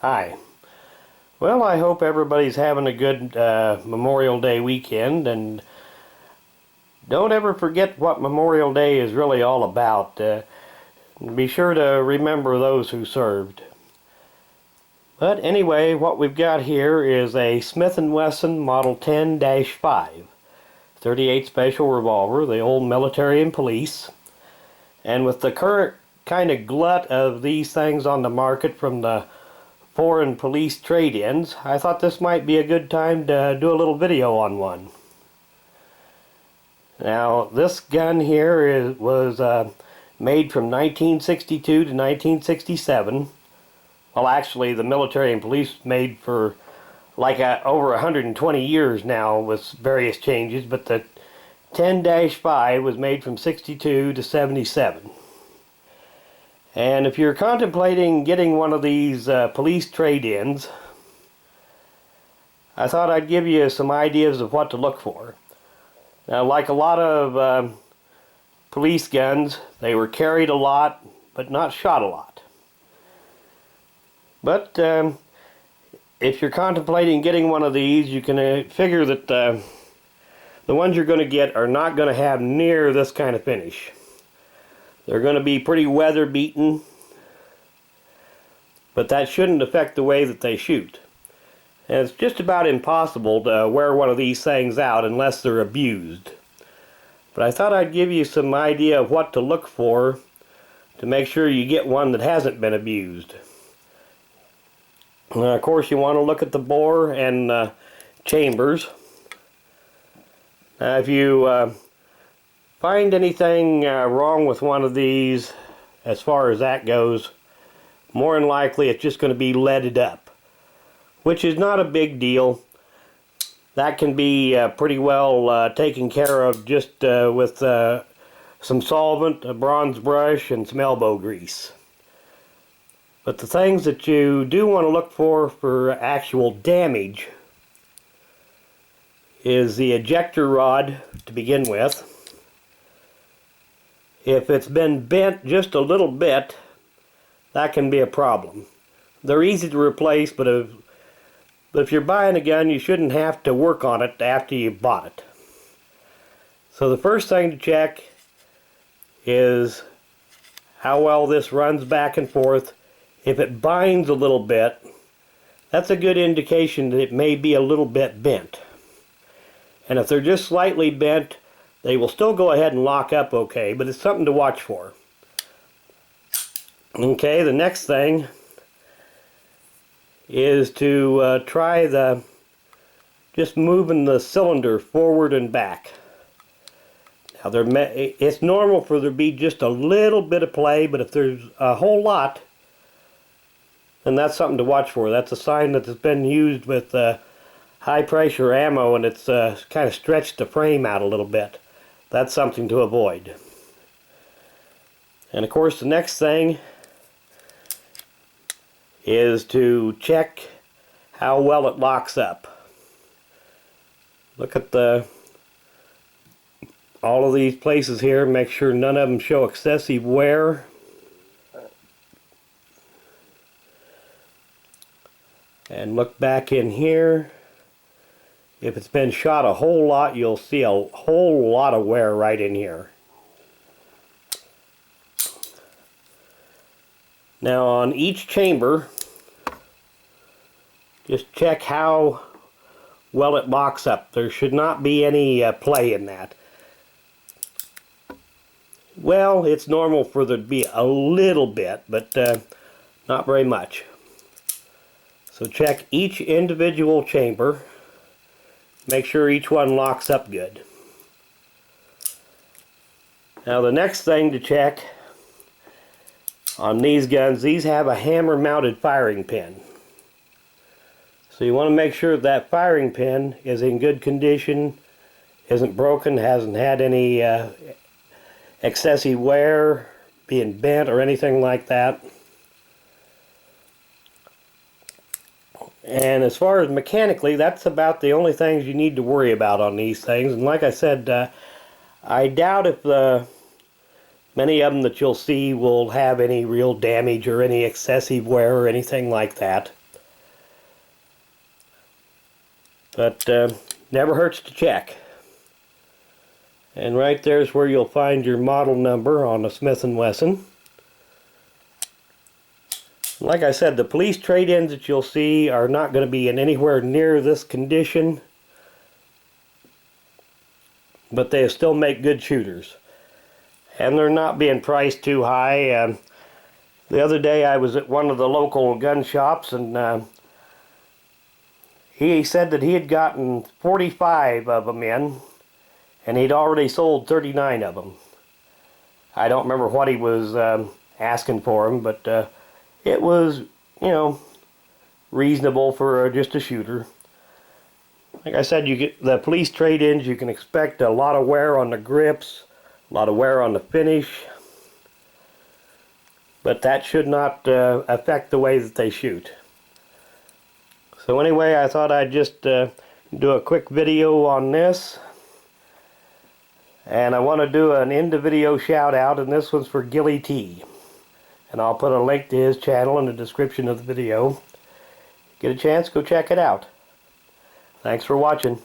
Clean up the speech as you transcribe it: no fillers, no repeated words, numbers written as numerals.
Hi. Well, I hope everybody's having a good Memorial Day weekend, and don't ever forget what Memorial Day is really all about. Be sure to remember those who served. But anyway, what we've got here is a Smith & Wesson Model 10-5 .38 Special Revolver, the old military and police. And with the current kind of glut of these things on the market from the foreign police trade-ins, I thought this might be a good time to do a little video on one. Now, this gun here was made from 1962 to 1967. Well, actually, the military and police made for like over 120 years now with various changes, but the 10-5 was made from 62 to 77. And if you're contemplating getting one of these police trade-ins, I thought I'd give you some ideas of what to look for. Now, like a lot of police guns, they were carried a lot, but not shot a lot. But if you're contemplating getting one of these, you can figure that the ones you're going to get are not going to have near this kind of finish. They're going to be pretty weather beaten, but that shouldn't affect the way that they shoot. And it's just about impossible to wear one of these things out unless they're abused. But I thought I'd give you some idea of what to look for to make sure you get one that hasn't been abused. Of course, you want to look at the bore and chambers. Now, if you find anything wrong with one of these, as far as that goes, more than likely it's just going to be leaded up, which is not a big deal. That can be pretty well taken care of just with some solvent, a bronze brush, and some elbow grease. But the things that you do want to look for actual damage is the ejector rod to begin with. If it's been bent just a little bit, that can be a problem. They're easy to replace, but if you're buying a gun, you shouldn't have to work on it after you've bought it. So the first thing to check is how well this runs back and forth. If it binds a little bit, that's a good indication that it may be a little bit bent. And if they're just slightly bent, they will still go ahead and lock up okay, but it's something to watch for. Okay, the next thing is to try just moving the cylinder forward and back. Now, it's normal for there to be just a little bit of play, but if there's a whole lot, then that's something to watch for. That's a sign that it's been used with high pressure ammo and it's kind of stretched the frame out a little bit. That's something to avoid. And of course, the next thing is to check how well it locks up. Look at all of these places here, make sure none of them show excessive wear. And look back in here. If it's been shot a whole lot, you'll see a whole lot of wear right in here. Now, on each chamber, just check how well it locks up. There should not be any play in that. Well, it's normal for there to be a little bit, but not very much. So check each individual chamber. Make sure each one locks up good. Now, the next thing to check on these guns, these have a hammer mounted firing pin. So you want to make sure that firing pin is in good condition, isn't broken, hasn't had any excessive wear, being bent or anything like that. And as far as mechanically, that's about the only things you need to worry about on these things. And like I said, I doubt if many of them that you'll see will have any real damage or any excessive wear or anything like that. But never hurts to check. And right there's where you'll find your model number on a Smith & Wesson. Like I said, the police trade-ins that you'll see are not going to be in anywhere near this condition, but they still make good shooters. And they're not being priced too high. The other day I was at one of the local gun shops, and he said that he had gotten 45 of them in, and he'd already sold 39 of them. I don't remember what he was asking for them, but it was, you know, reasonable for just a shooter. Like I said, you get the police trade-ins, you can expect a lot of wear on the grips, a lot of wear on the finish, but that should not affect the way that they shoot. So anyway, I thought I'd just do a quick video on this. And I want to do an end of video shout out, and this one's for Gilly T. And I'll put a link to his channel in the description of the video. Get a chance, go check it out. Thanks for watching.